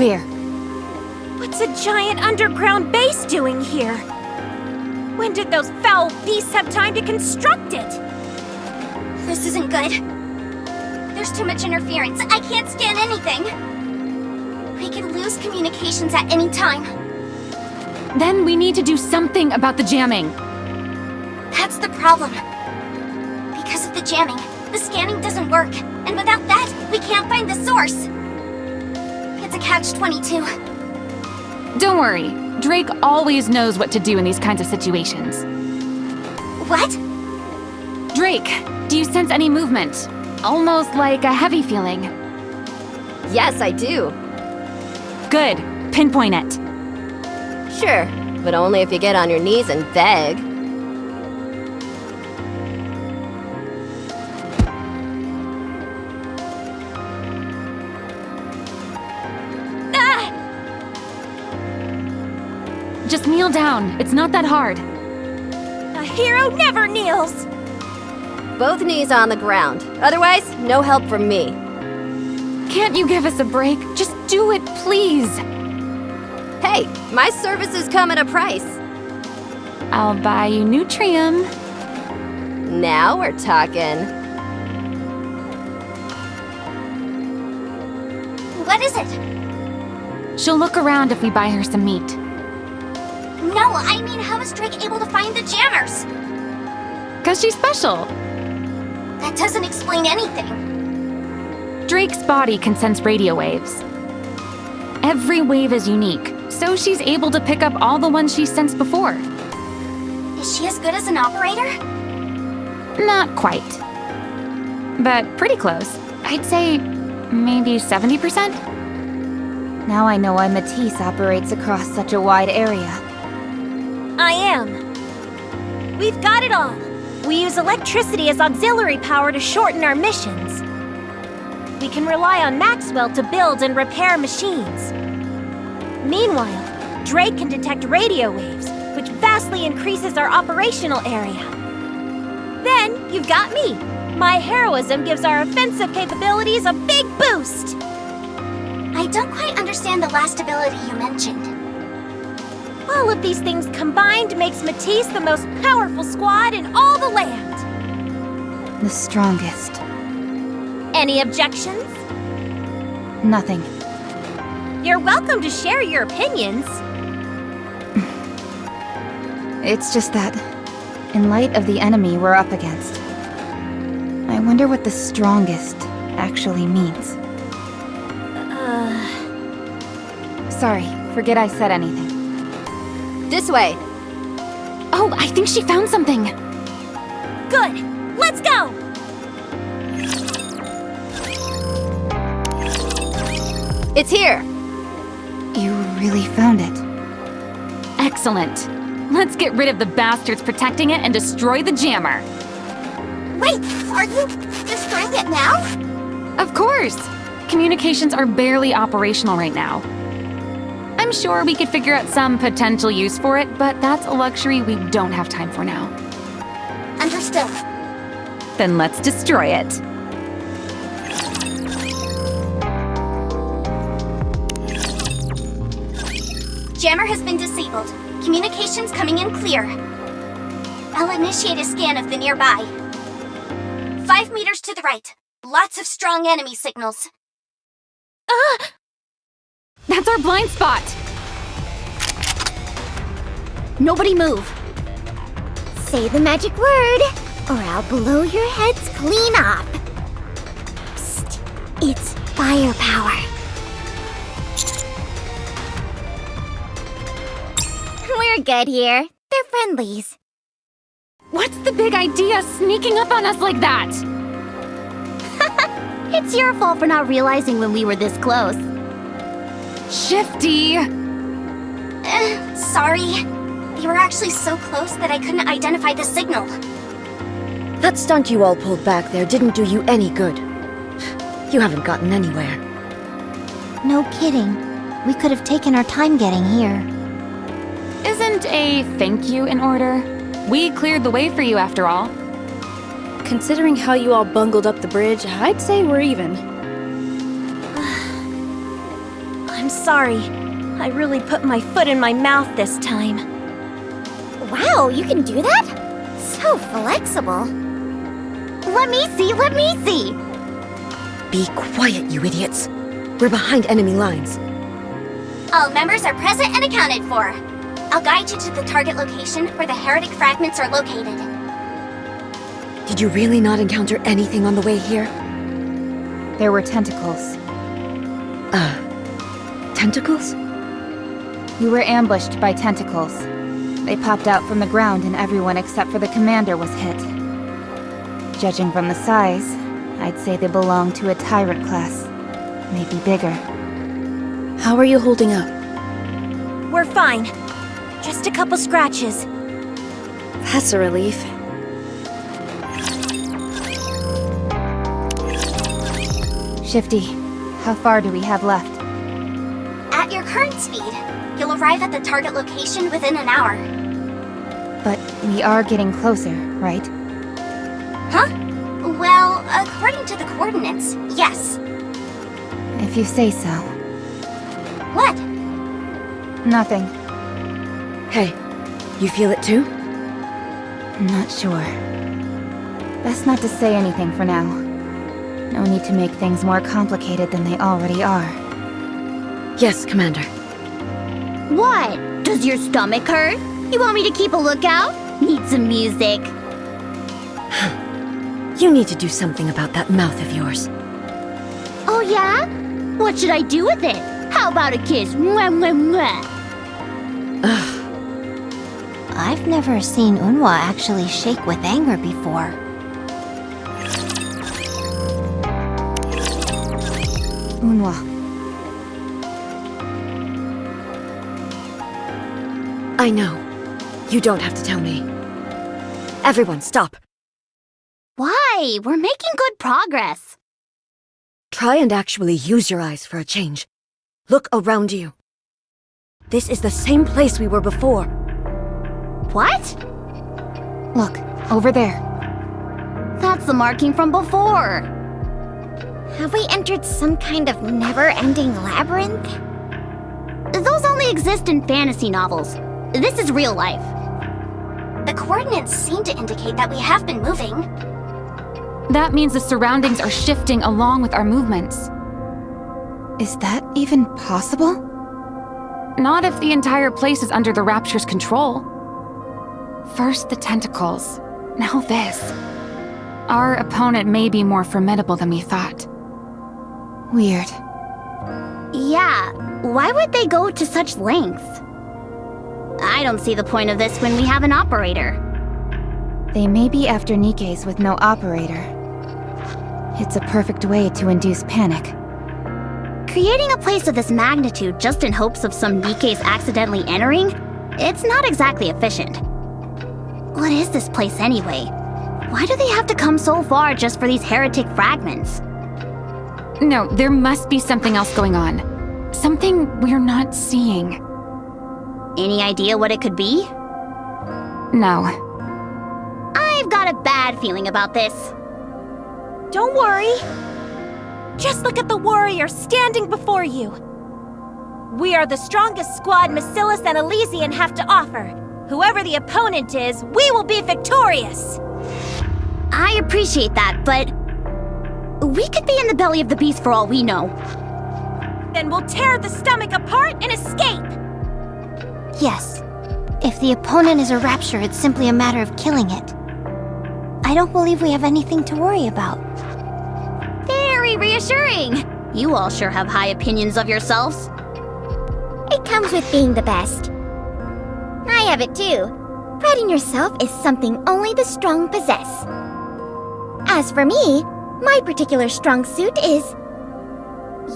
clear. What's a giant underground base doing here? When did those foul beasts have time to construct it? This isn't good. There's too much interference. I can't scan anything. We could lose communications at any time. Then we need to do something about the jamming. That's the problem. Because of the jamming, the scanning doesn't work. And without that, we can't find the source. It's a catch-22. Don't worry. Drake always knows what to do in these kinds of situations. What? Drake, do you sense any movement? Almost like a heavy feeling. Yes, I do. Good. Pinpoint it. Sure, but only if you get on your knees and beg. Ah! Just kneel down. It's not that hard. A hero never kneels! Both knees on the ground. Otherwise, no help from me. Can't you give us a break? Just do it, please. Hey, my services come at a price. I'll buy you Nutrium. Now we're talking. What is it? She'll look around if we buy her some meat. No, I mean, how is Drake able to find the jammers? 'Cause she's special. That doesn't explain anything. Drake's body can sense radio waves. Every wave is unique, so she's able to pick up all the ones she's sensed before. Is she as good as an operator? Not quite. But pretty close. I'd say maybe 70%. Now I know why Matisse operates across such a wide area. I am. We've got it all. We use electricity as auxiliary power to shorten our missions. We can rely on Maxwell to build and repair machines. Meanwhile, Drake can detect radio waves, which vastly increases our operational area. Then you've got me. My heroism gives our offensive capabilities a big boost. I don't quite understand the last ability you mentioned. All of these things combined makes Matisse the most powerful squad in all the land. The strongest. Any objections? Nothing. You're welcome to share your opinions. It's just that, in light of the enemy we're up against, I wonder what the strongest actually means. Sorry, forget I said anything. This way. Oh, I think she found something. Good. Let's go! It's here. You really found it. Excellent. Let's get rid of the bastards protecting it and destroy the jammer. Wait, are you destroying it now? Of course! Communications are barely operational right now. I'm sure we could figure out some potential use for it, but that's a luxury we don't have time for now. Understood. Then let's destroy it. Jammer has been disabled. Communications coming in clear. I'll initiate a scan of the nearby. 5 meters to the right. Lots of strong enemy signals. That's our blind spot! Nobody move. Say the magic word, or I'll blow your heads clean off. Psst. It's firepower. We're good here. They're friendlies. What's the big idea sneaking up on us like that? It's your fault for not realizing when we were this close. Shifty! Sorry. They were actually so close that I couldn't identify the signal. That stunt you all pulled back there didn't do you any good. You haven't gotten anywhere. No kidding. We could have taken our time getting here. Isn't a thank you in order? We cleared the way for you after all. Considering how you all bungled up the bridge, I'd say we're even. I'm sorry. I really put my foot in my mouth this time. Wow, you can do that? So flexible. Let me see, let me see! Be quiet, you idiots. We're behind enemy lines. All members are present and accounted for. I'll guide you to the target location where the heretic fragments are located. Did you really not encounter anything on the way here? There were tentacles. Tentacles? We were ambushed by tentacles. They popped out from the ground and everyone except for the commander was hit. Judging from the size, I'd say they belong to a tyrant class. Maybe bigger. How are you holding up? We're fine. Just a couple scratches. That's a relief. Shifty, how far do we have left? At your current speed, you'll arrive at the target location within an hour. But we are getting closer, right? Huh? Well, according to the coordinates, yes. If you say so. What? Nothing. Hey, you feel it too? Not sure. Best not to say anything for now. No need to make things more complicated than they already are. Yes, Commander. What? Does your stomach hurt? You want me to keep a lookout? Need some music? You need to do something about that mouth of yours. Oh yeah? What should I do with it? How about a kiss? Mwah, mwah, mwah. Ugh. I've never seen Unwa actually shake with anger before. Unwa. I know. You don't have to tell me. Everyone, stop. Why? We're making good progress. Try and actually use your eyes for a change. Look around you. This is the same place we were before. What? Look, over there. That's the marking from before. Have we entered some kind of never-ending labyrinth? Those only exist in fantasy novels. This is real life. The coordinates seem to indicate that we have been moving. That means the surroundings are shifting along with our movements. Is that even possible? Not if the entire place is under the Rapture's control. First the tentacles, now this. Our opponent may be more formidable than we thought. Weird. Yeah, why would they go to such lengths? I don't see the point of this when we have an operator. They may be after Nikke's with no operator. It's a perfect way to induce panic. Creating a place of this magnitude just in hopes of some Nikke's accidentally entering? It's not exactly efficient. What is this place anyway? Why do they have to come so far just for these heretic fragments? No, there must be something else going on. Something we're not seeing. Any idea what it could be? No. I've got a bad feeling about this. Don't worry. Just look at the warrior standing before you. We are the strongest squad Macilis and Elysian have to offer. Whoever the opponent is, we will be victorious. I appreciate that, but we could be in the belly of the beast for all we know. Then we'll tear the stomach apart and escape. Yes. If the opponent is a Rapture, it's simply a matter of killing it. I don't believe we have anything to worry about. Very reassuring. You all sure have high opinions of yourselves. It comes with being the best. I have it too. Pride in yourself is something only the strong possess. As for me, my particular strong suit is...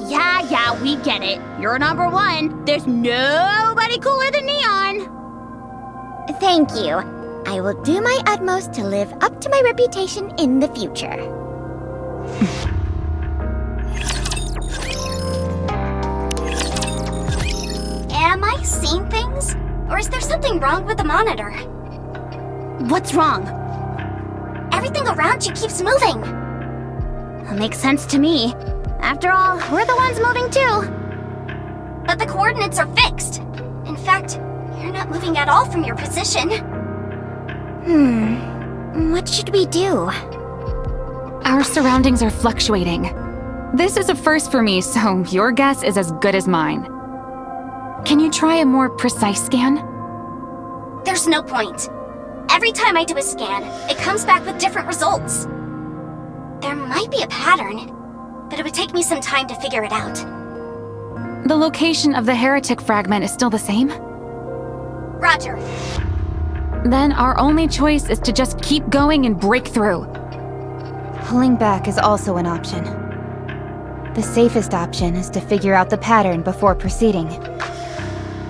Yeah, we get it. You're number one. There's nobody cooler than Neon. Thank you. I will do my utmost to live up to my reputation in the future. Am I seeing things? Or is there something wrong with the monitor? What's wrong? Everything around you keeps moving. Makes sense to me. After all, we're the ones moving too. but the coordinates are fixed. In fact, you're not moving at all from your position. What should we do? Our surroundings are fluctuating. This is a first for me, so your guess is as good as mine. Can you try a more precise scan? There's no point. Every time I do a scan, it comes back with different results. There might be a pattern, but it would take me some time to figure it out. The location of the heretic fragment is still the same? Roger. Then our only choice is to just keep going and break through. Pulling back is also an option. The safest option is to figure out the pattern before proceeding.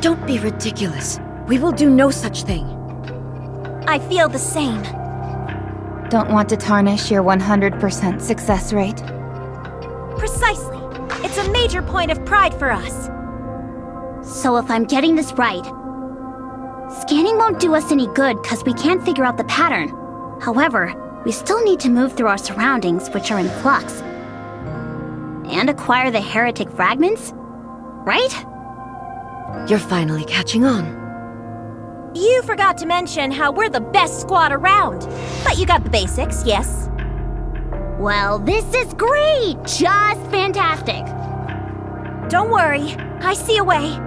Don't be ridiculous. We will do no such thing. I feel the same. Don't want to tarnish your 100% success rate. Precisely. It's a major point of pride for us. So if I'm getting this right, scanning won't do us any good because we can't figure out the pattern. However, we still need to move through our surroundings, which are in flux. And acquire the heretic fragments? Right? You're finally catching on. You forgot to mention how we're the best squad around. But you got the basics, yes? Well, this is great! Just fantastic! Don't worry, I see a way.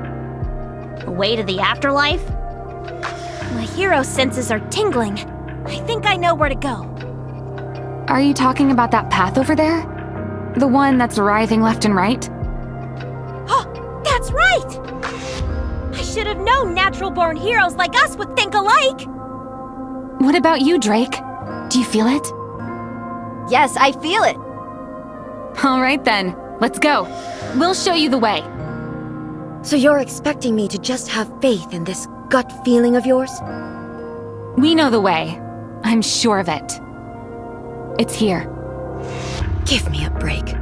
A way to the afterlife? My hero senses are tingling. I think I know where to go. Are you talking about that path over there? The one that's writhing left and right? Oh, that's right! I should have known natural-born heroes like us would think alike! What about you, Drake? Do you feel it? Yes, I feel it. All right then, let's go. We'll show you the way. So you're expecting me to just have faith in this gut feeling of yours? We know the way. I'm sure of it. It's here. Give me a break.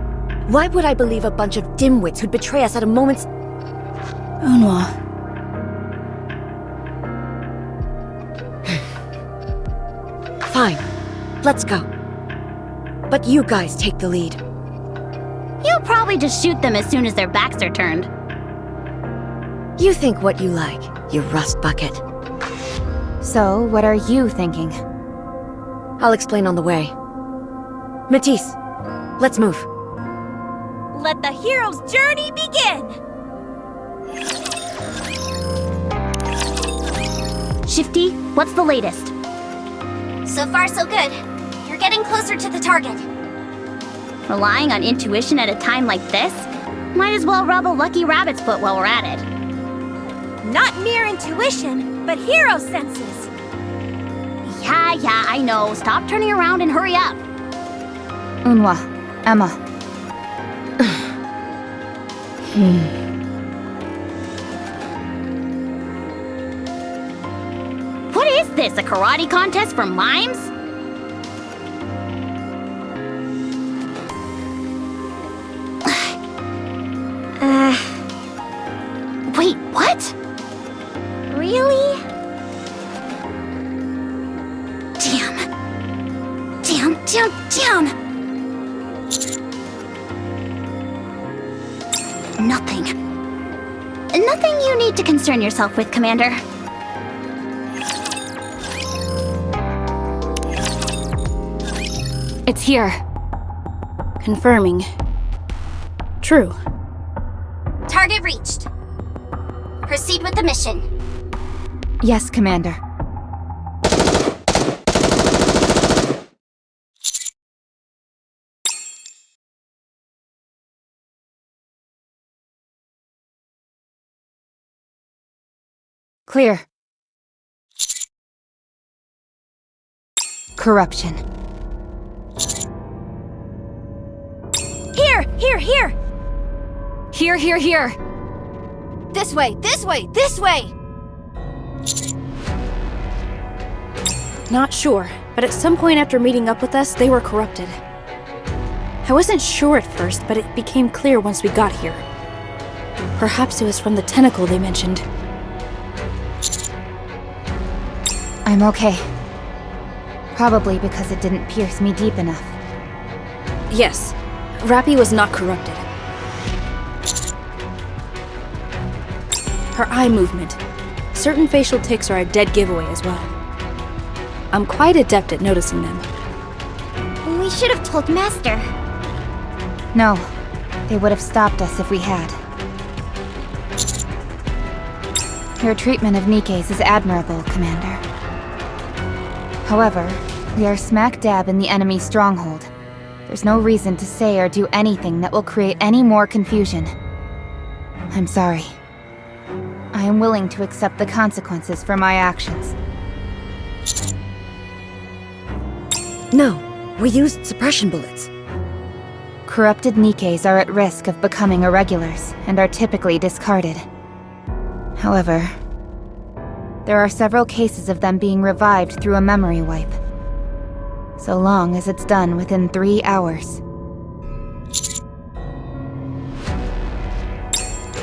Why would I believe a bunch of dimwits who'd betray us at a moment's... Unwa. Fine. Let's go. But you guys take the lead. You'll probably just shoot them as soon as their backs are turned. You think what you like, you rust bucket. So, what are you thinking? I'll explain on the way. Matisse, let's move. Let the hero's journey begin! Shifty, what's the latest? So far, so good. You're getting closer to the target. Relying on intuition at a time like this? Might as well rub a lucky rabbit's foot while we're at it. Not mere intuition, but hero senses. Yeah, I know. Stop turning around and hurry up. Unwa, Emma. What is this, a karate contest for mimes? Wait, what? Really? Damn! Nothing you need to concern yourself with, Commander. It's here. Confirming. True. Target reached. Proceed with the mission. Yes, Commander. Clear. Corruption. Here! Here. This way! Not sure, but at some point after meeting up with us, they were corrupted. I wasn't sure at first, but it became clear once we got here. Perhaps it was from the tentacle they mentioned. I'm okay. Probably because it didn't pierce me deep enough. Yes, Rappy was not corrupted. her eye movement. Certain facial tics are a dead giveaway as well. I'm quite adept at noticing them. We should have told Master. No, they would have stopped us if we had. Your treatment of Nikke's is admirable, Commander. However, we are smack dab in the enemy's stronghold. There's no reason to say or do anything that will create any more confusion. I'm sorry. I am willing to accept the consequences for my actions. No, we used suppression bullets. Corrupted Nikkes are at risk of becoming irregulars, and are typically discarded. However, there are several cases of them being revived through a memory wipe. So long as it's done within 3 hours.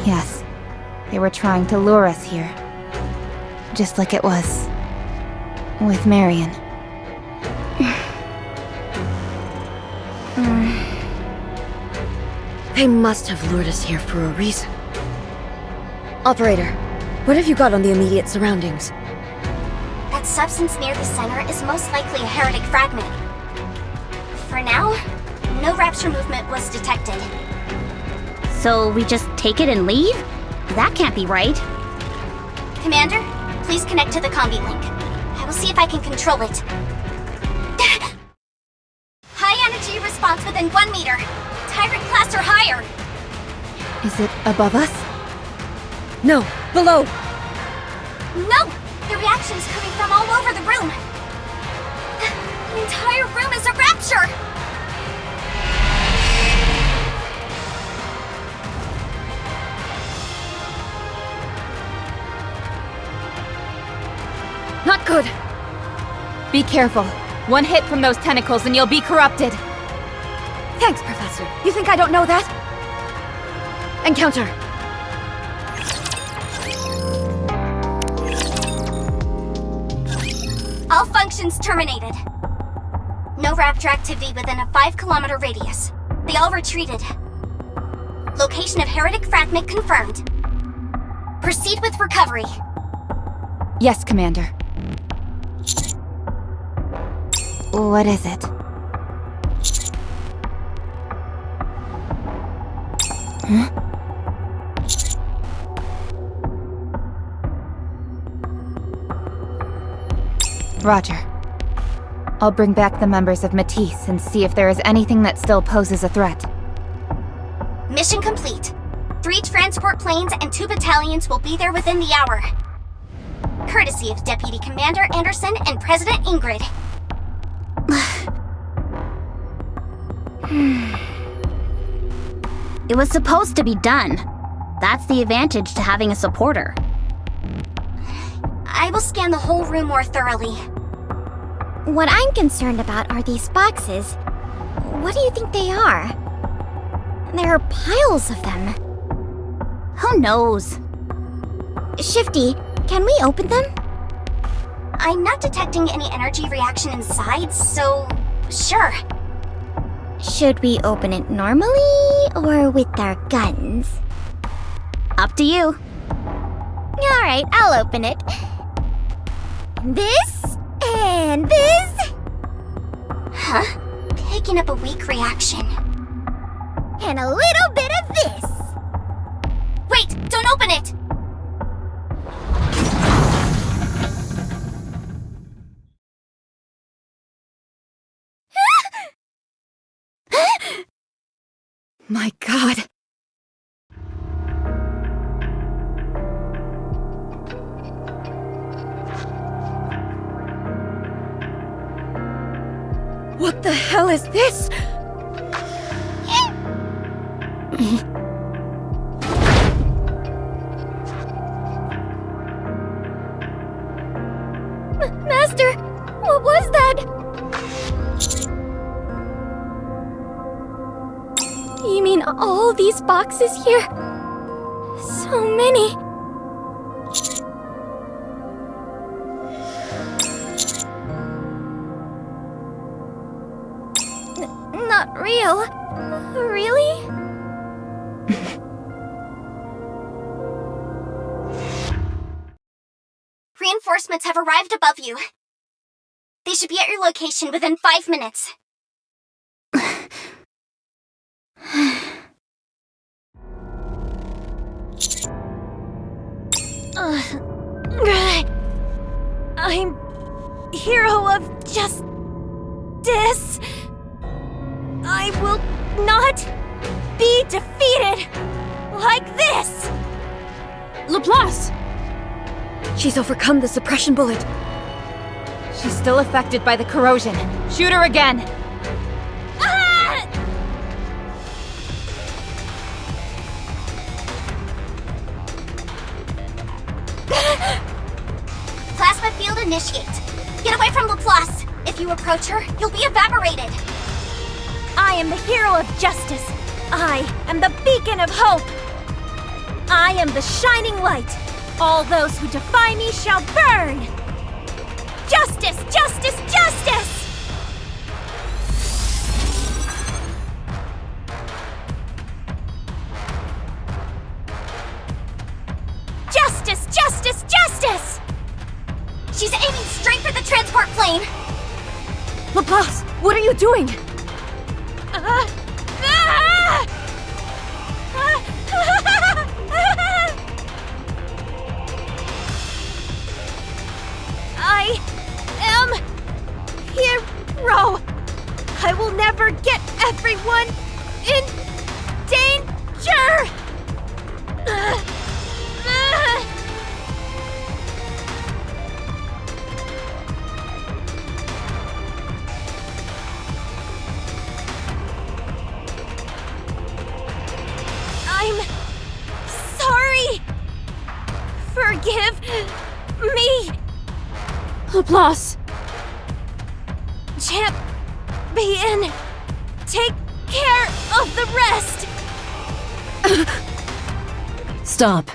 Yes, they were trying to lure us here. Just like it was with Marion. They must have lured us here for a reason. Operator, what have you got on the immediate surroundings? That substance near the center is most likely a heretic fragment. For now, no rapture movement was detected. So we just take it and leave? That can't be right. Commander, please connect to the combi link. I will see if I can control it. High energy response within 1 meter. Tyrant class or higher. Is it above us? No, below! No! The reaction's coming from all over the room. The entire room is a rapture! Not good! Be careful. One hit from those tentacles and you'll be corrupted. Thanks, Professor. You think I don't know that? Encounter! All functions terminated. No rapture activity within a 5-kilometer radius. They all retreated. Location of heretic fragment confirmed. Proceed with recovery. Yes, Commander. What is it? Huh? Roger. I'll bring back the members of Matisse and see if there is anything that still poses a threat. Mission complete. 3 transport planes and 2 battalions will be there within the hour. Courtesy of Deputy Commander Anderson and President Ingrid. It was supposed to be done. That's the advantage to having a supporter. I will scan the whole room more thoroughly. What I'm concerned about are these boxes. What do you think they are? There are piles of them. Who knows? Shifty, can we open them? I'm not detecting any energy reaction inside, so sure. Should we open it normally or with our guns? Up to you. Alright, I'll open it. This and this. Huh? Picking up a weak reaction. And a little bit of this. Wait! Don't open it! My God! What the hell is this? Master, what was that? You mean all these boxes here? So many. Not real. Really? reinforcements have arrived above you. They should be at your location within 5 minutes. I'm hero of justice. I will not be defeated like this. Laplace! She's overcome the suppression bullet. She's still affected by the corrosion. Shoot her again! Ah! Plasma field initiate. Get away from Laplace. If you approach her, you'll be evaporated. I am the hero of justice. I am the beacon of hope. I am the shining light. All those who defy me shall burn. Justice! Justice! Justice! Justice! Justice! Justice! She's aiming straight for the transport plane. Laplace, what are you doing? I am hero. I will never get everyone in danger. I'm sorry. Forgive me. Laplace! Champion, take care of the rest. Stop.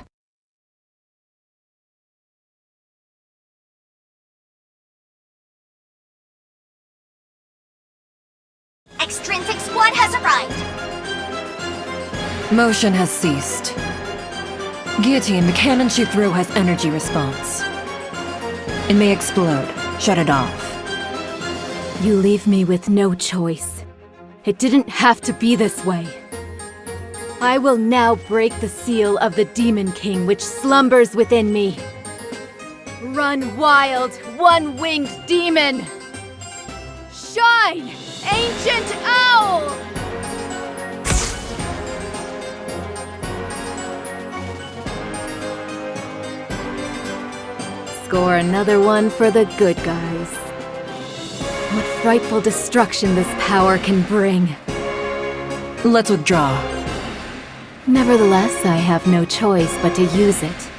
Extrinsic squad has arrived. Motion has ceased. Guillotine, the cannon she threw has energy response. It may explode. Shut it off. You leave me with no choice. It didn't have to be this way. I will now break the seal of the Demon King which slumbers within me. Run wild, one-winged demon! Shine, ancient owl! Score another one for the good guys. What frightful destruction this power can bring. Let's withdraw. Nevertheless, I have no choice but to use it.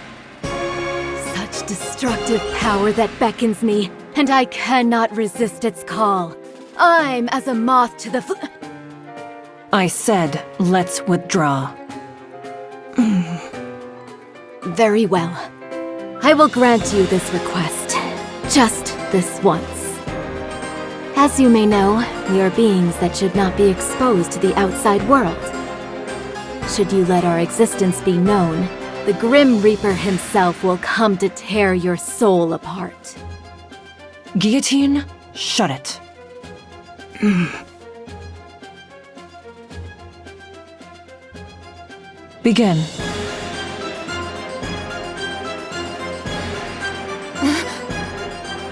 Such destructive power that beckons me, and I cannot resist its call. I'm as a moth to the I said, let's withdraw. Very well. I will grant you this request. Just this once. As you may know, we are beings that should not be exposed to the outside world. Should you let our existence be known, the Grim Reaper himself will come to tear your soul apart. Guillotine, shut it. Begin.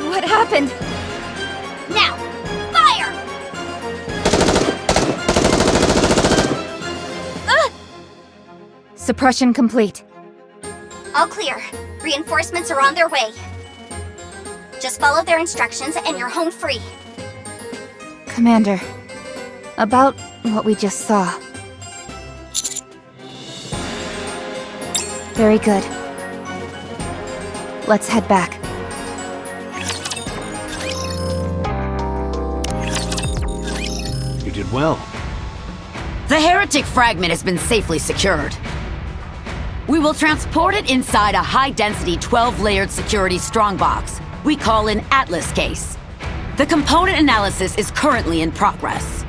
What happened? Now, fire! Suppression complete. All clear. Reinforcements are on their way. Just follow their instructions and you're home free. Commander, about what we just saw. Very good. Let's head back. You did well. The heretic fragment has been safely secured. We will transport it inside a high-density 12-layered security strongbox we call an Atlas case. The component analysis is currently in progress.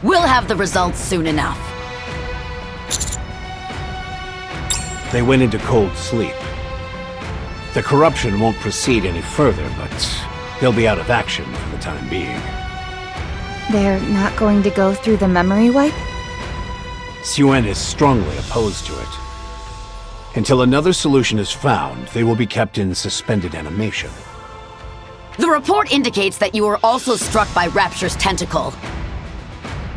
We'll have the results soon enough. They went into cold sleep. The corruption won't proceed any further, but they'll be out of action for the time being. They're not going to go through the memory wipe? Suen is strongly opposed to it. Until another solution is found, they will be kept in suspended animation. The report indicates that you were also struck by Rapture's tentacle.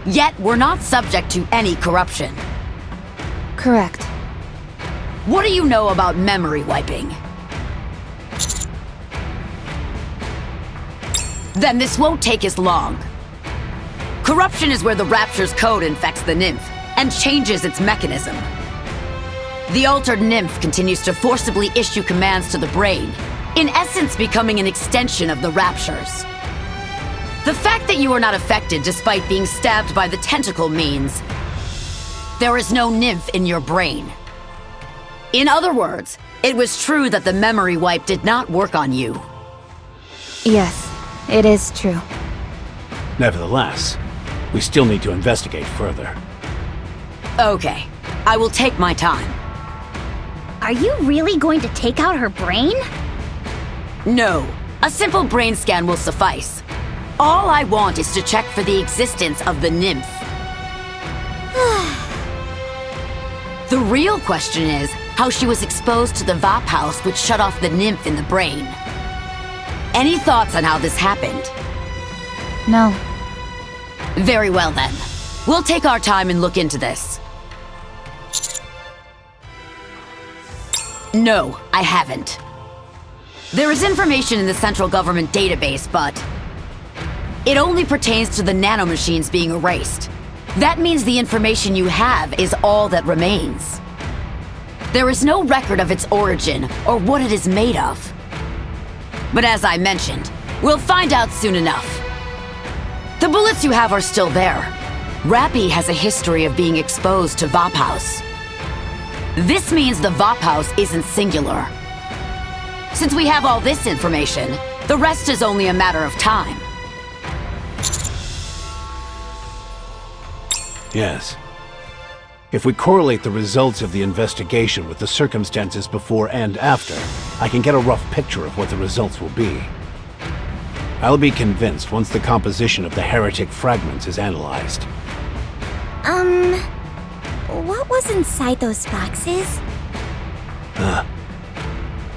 Yet, we're not subject to any corruption. Correct. What do you know about memory wiping? Then this won't take as long. Corruption is where the Rapture's code infects the nymph and changes its mechanism. The altered nymph continues to forcibly issue commands to the brain, in essence becoming an extension of the Raptures. The fact that you are not affected despite being stabbed by the tentacle means there is no nymph in your brain. In other words, it was true that the memory wipe did not work on you. Yes, it is true. Nevertheless, we still need to investigate further. Okay, I will take my time. Are you really going to take out her brain? No, a simple brain scan will suffice. All I want is to check for the existence of the nymph. The real question is how she was exposed to the Vap house which shut off the nymph in the brain. Any thoughts on how this happened? No. Very well then. We'll take our time and look into this. No, I haven't. There is information in the central government database, but it only pertains to the nanomachines being erased. That means the information you have is all that remains. There is no record of its origin or what it is made of. But as I mentioned, we'll find out soon enough. The bullets you have are still there. Rappy has a history of being exposed to Vap house. This means the Vap house isn't singular. Since we have all this information, the rest is only a matter of time. Yes. If we correlate the results of the investigation with the circumstances before and after, I can get a rough picture of what the results will be. I'll be convinced once the composition of the heretic fragments is analyzed. What was inside those boxes?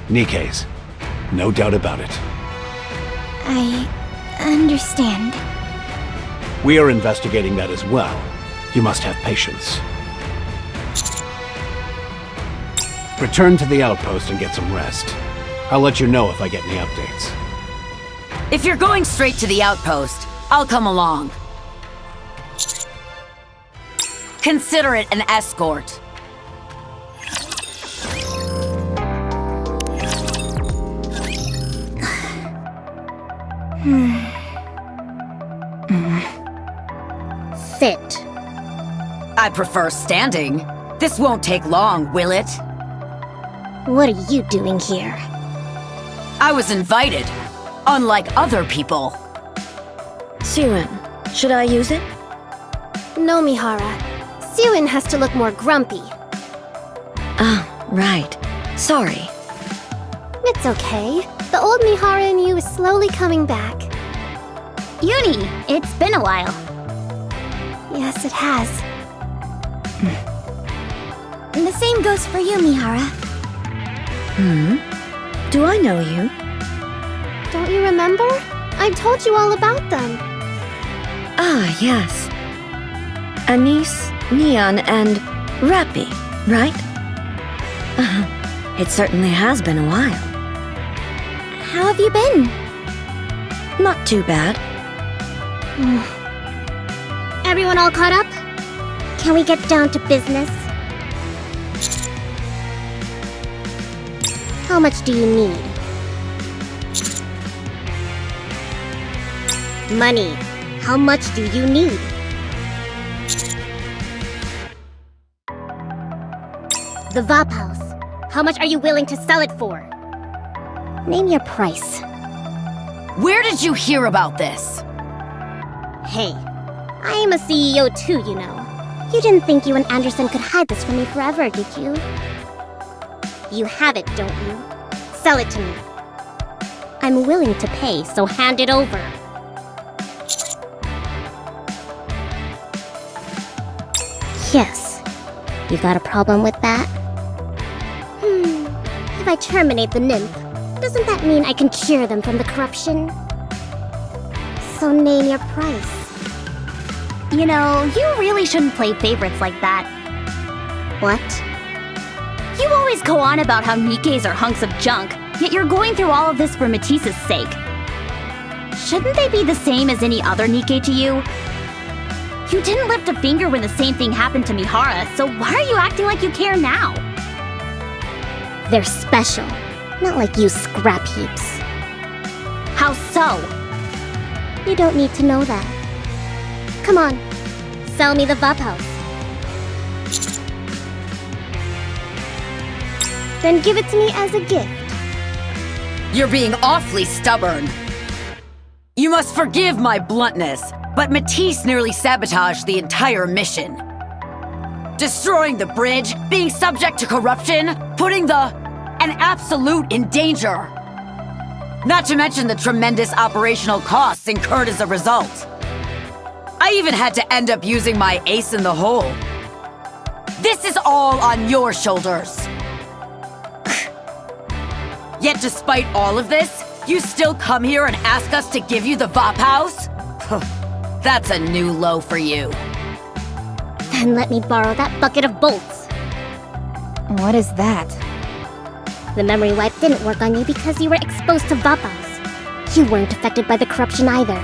Nikke's. No doubt about it. I understand. We are investigating that as well. You must have patience. Return to the outpost and get some rest. I'll let you know if I get any updates. If you're going straight to the outpost, I'll come along. Consider it an escort. Sit. I prefer standing. This won't take long, will it? What are you doing here? I was invited, unlike other people. Suen, should I use it? No, Mihara. Suen has to look more grumpy. Ah, right. Sorry. It's okay. The old Mihara in you is slowly coming back. Uni, it's been a while. Yes, it has. And the same goes for you, Mihara. Do I know you? Don't you remember? I told you all about them. Ah, yes. Anise, Neon, and Rappy, right? It certainly has been a while. How have you been? Not too bad. Everyone all caught up? Can we get down to business? How much do you need? Money. How much do you need? The Vap house. How much are you willing to sell it for? Name your price. Where did you hear about this? Hey, I am a CEO too, you know. You didn't think you and Anderson could hide this from me forever, did you? You have it, don't you? sell it to me. I'm willing to pay, so hand it over. Yes. You got a problem with that? If I terminate the nymph, doesn't that mean I can cure them from the corruption? So name your price. You know, you really shouldn't play favorites like that. What? You always go on about how Nikkes are hunks of junk, yet you're going through all of this for Matisse's sake. Shouldn't they be the same as any other Nikke to you? You didn't lift a finger when the same thing happened to Mihara, so why are you acting like you care now? They're special, not like you scrap heaps. How so? You don't need to know that. Come on, sell me the Vop House. Then give it to me as a gift. You're being awfully stubborn. You must forgive my bluntness, but Matisse nearly sabotaged the entire mission. Destroying the bridge, being subject to corruption, putting an Absolute in danger. Not to mention the tremendous operational costs incurred as a result. I even had to end up using my ace in the hole. This is all on your shoulders. Yet despite all of this, you still come here and ask us to give you the Vop House? That's a new low for you. Then let me borrow that bucket of bolts. What is that? The memory wipe didn't work on you because you were exposed to Vop House. You weren't affected by the corruption either.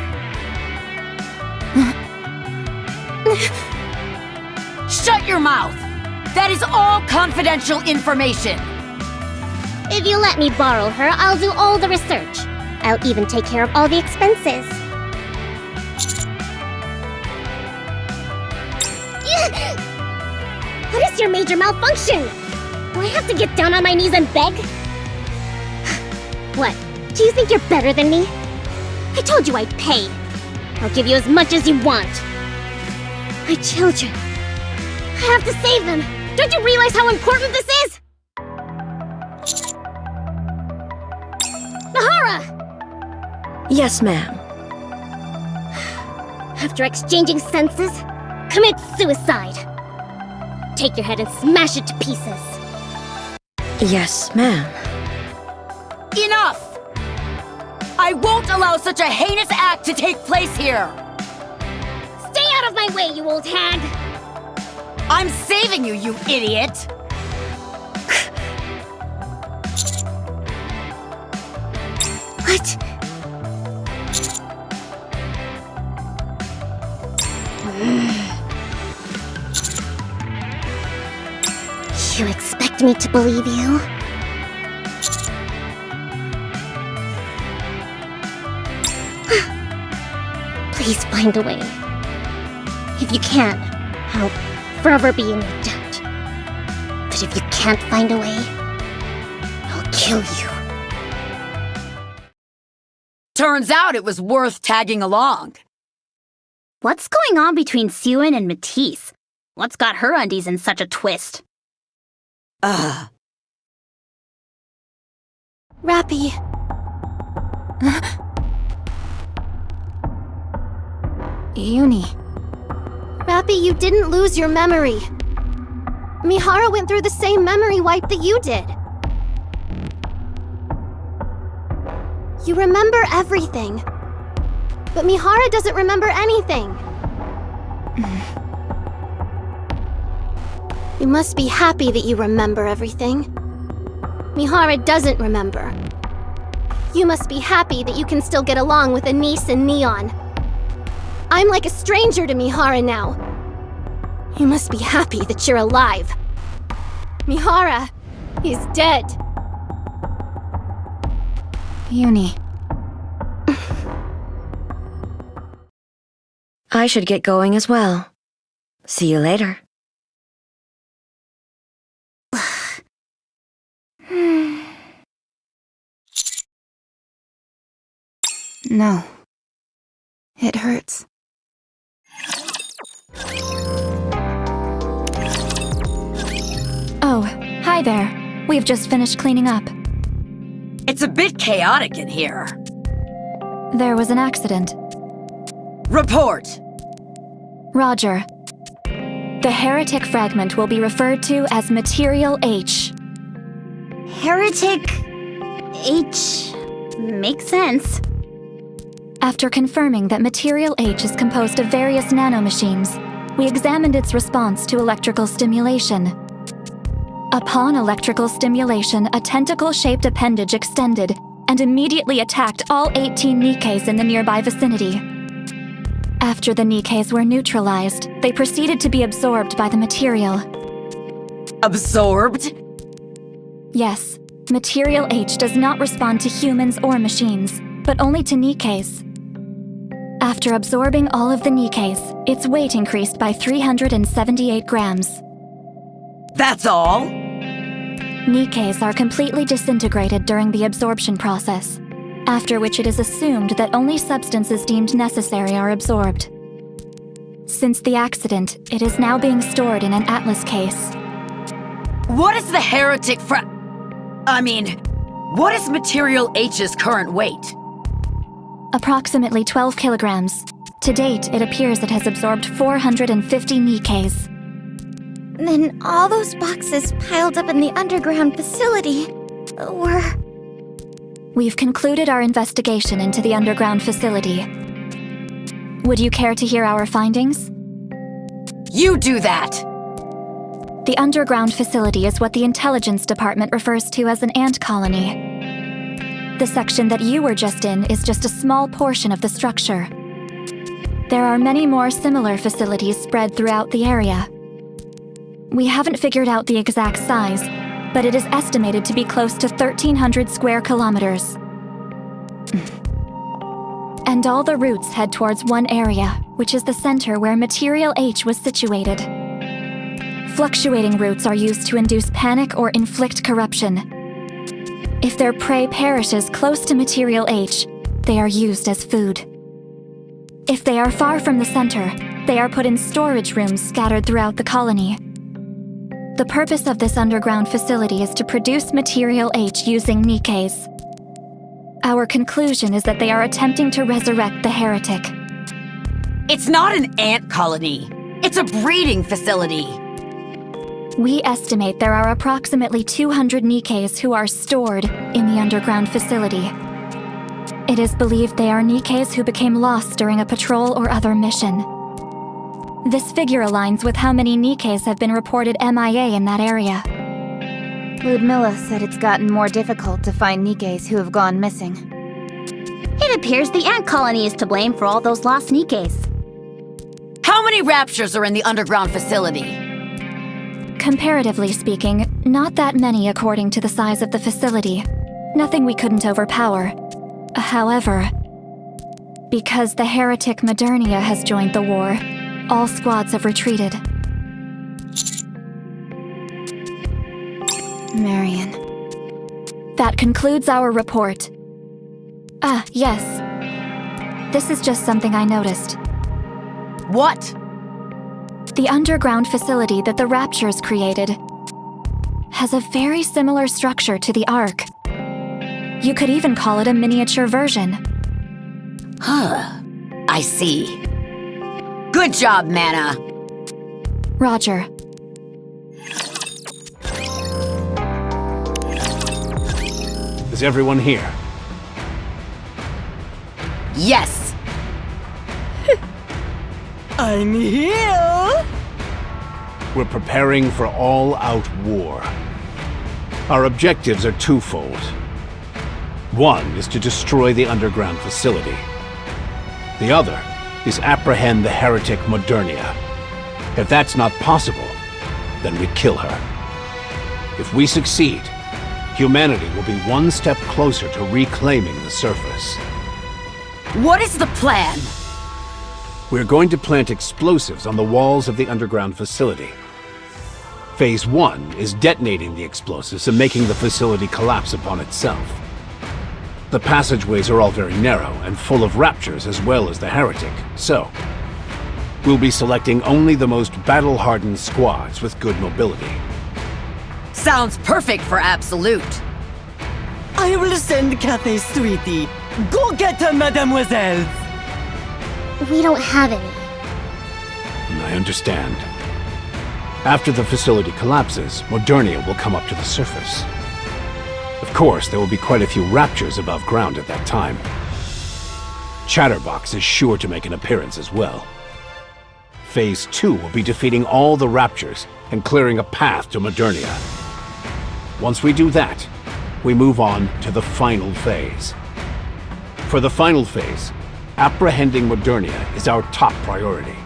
Shut your mouth! That is all confidential information! If you let me borrow her, I'll do all the research. I'll even take care of all the expenses. What is your major malfunction? Do I have to get down on my knees and beg? What? Do you think you're better than me? I told you I'd pay. I'll give you as much as you want. My children. I have to save them. Don't you realize how important this is? Nahara! Yes, ma'am. After exchanging senses, commit suicide. Take your head and smash it to pieces. Yes, ma'am. Enough! I won't allow such a heinous act to take place here! Stay out of my way, you old hag! I'm saving you, you idiot! What? You expect me to believe you? Please find a way. If you can, I'll forever be in your debt. But if you can't find a way, I'll kill you. Turns out it was worth tagging along. What's going on between Suen and Matisse? What's got her undies in such a twist? Rappy. Uni. Rappy, you didn't lose your memory. Mihara went through the same memory wipe that you did. You remember everything. But Mihara doesn't remember anything. You must be happy that you remember everything. Mihara doesn't remember. You must be happy that you can still get along with Anise and Neon. I'm like a stranger to Mihara now. You must be happy that you're alive. Mihara, he's dead. Uni. I should get going as well. See you later. No. It hurts. Oh, hi there. We've just finished cleaning up. It's a bit chaotic in here. There was an accident. Report! Roger. The heretic fragment will be referred to as Material H. Heretic... H... makes sense. After confirming that Material H is composed of various nanomachines, we examined its response to electrical stimulation. Upon electrical stimulation, a tentacle-shaped appendage extended and immediately attacked all 18 Nikkes in the nearby vicinity. After the Nikkes were neutralized, they proceeded to be absorbed by the material. Absorbed? Yes, Material H does not respond to humans or machines, but only to Nikkes. After absorbing all of the Nikkes, its weight increased by 378 grams. That's all? Nikkes are completely disintegrated during the absorption process, after which it is assumed that only substances deemed necessary are absorbed. Since the accident, it is now being stored in an Atlas case. What is the heretic what is Material H's current weight? Approximately 12 kilograms. To date, it appears it has absorbed 450 Nikkes. Then all those boxes piled up in the underground facility were... We've concluded our investigation into the underground facility. Would you care to hear our findings? You do that! The underground facility is what the intelligence department refers to as an ant colony. The section that you were just in is just a small portion of the structure. There are many more similar facilities spread throughout the area. We haven't figured out the exact size, but it is estimated to be close to 1,300 square kilometers. And all the routes head towards one area, which is the center where Material H was situated. Fluctuating routes are used to induce panic or inflict corruption. If their prey perishes close to Material H, they are used as food. If they are far from the center, they are put in storage rooms scattered throughout the colony. The purpose of this underground facility is to produce Material H using Nikkes. Our conclusion is that they are attempting to resurrect the heretic. It's not an ant colony. It's a breeding facility. We estimate there are approximately 200 Nikkes who are stored in the underground facility. It is believed they are Nikkes who became lost during a patrol or other mission. This figure aligns with how many Nikkes have been reported MIA in that area. Ludmilla said it's gotten more difficult to find Nikkes who have gone missing. It appears the ant colony is to blame for all those lost Nikkes. How many raptures are in the underground facility? Comparatively speaking, not that many according to the size of the facility. Nothing we couldn't overpower. However, because the heretic Modernia has joined the war, all squads have retreated. Marion. That concludes our report. Ah, yes. This is just something I noticed. What? The underground facility that the Raptures created has a very similar structure to the Ark. You could even call it a miniature version. Huh. I see. Good job, Mana. Roger. Is everyone here? Yes. I'm here. We're preparing for all-out war. Our objectives are twofold. One is to destroy the underground facility. The other is apprehend the heretic Modernia. If that's not possible, then we kill her. If we succeed, humanity will be one step closer to reclaiming the surface. What is the plan? We're going to plant explosives on the walls of the underground facility. Phase 1 is detonating the explosives and making the facility collapse upon itself. The passageways are all very narrow and full of raptures as well as the heretic, so we'll be selecting only the most battle-hardened squads with good mobility. Sounds perfect for Absolute. I will send Cathay Sweetie. Go get her, mademoiselles! We don't have any. I understand. After the facility collapses, Modernia will come up to the surface. Of course, there will be quite a few Raptures above ground at that time. Chatterbox is sure to make an appearance as well. Phase 2 will be defeating all the Raptures and clearing a path to Modernia. Once we do that, we move on to the final phase. For the final phase, apprehending Modernia is our top priority.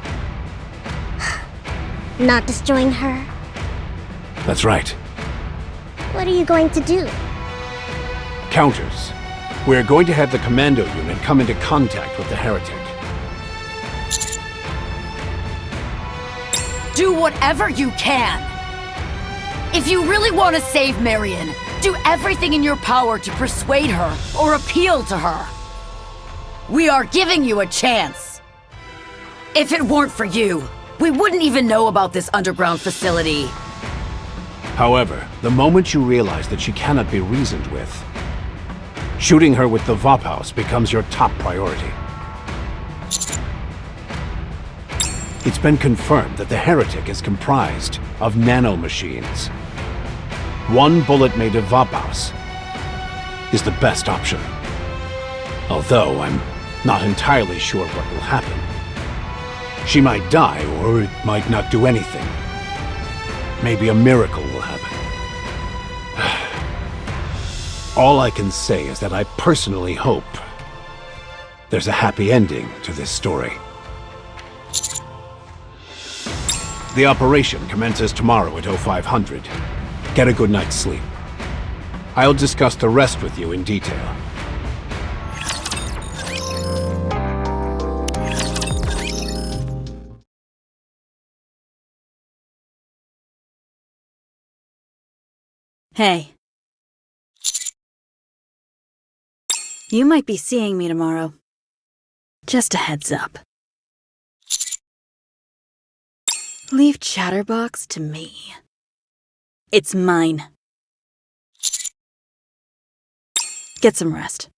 Not destroying her? That's right. What are you going to do? Counters. We're going to have the commando unit come into contact with the heretic. Do whatever you can. If you really want to save Marion, do everything in your power to persuade her or appeal to her. We are giving you a chance. If it weren't for you, we wouldn't even know about this underground facility. However, the moment you realize that she cannot be reasoned with, shooting her with the Vop House becomes your top priority. It's been confirmed that the heretic is comprised of nanomachines. One bullet made of Vop House is the best option. Although I'm not entirely sure what will happen. She might die, or it might not do anything. Maybe a miracle will happen. All I can say is that I personally hope there's a happy ending to this story. The operation commences tomorrow at 0500. Get a good night's sleep. I'll discuss the rest with you in detail. Hey. You might be seeing me tomorrow. Just a heads up. Leave Chatterbox to me. It's mine. Get some rest.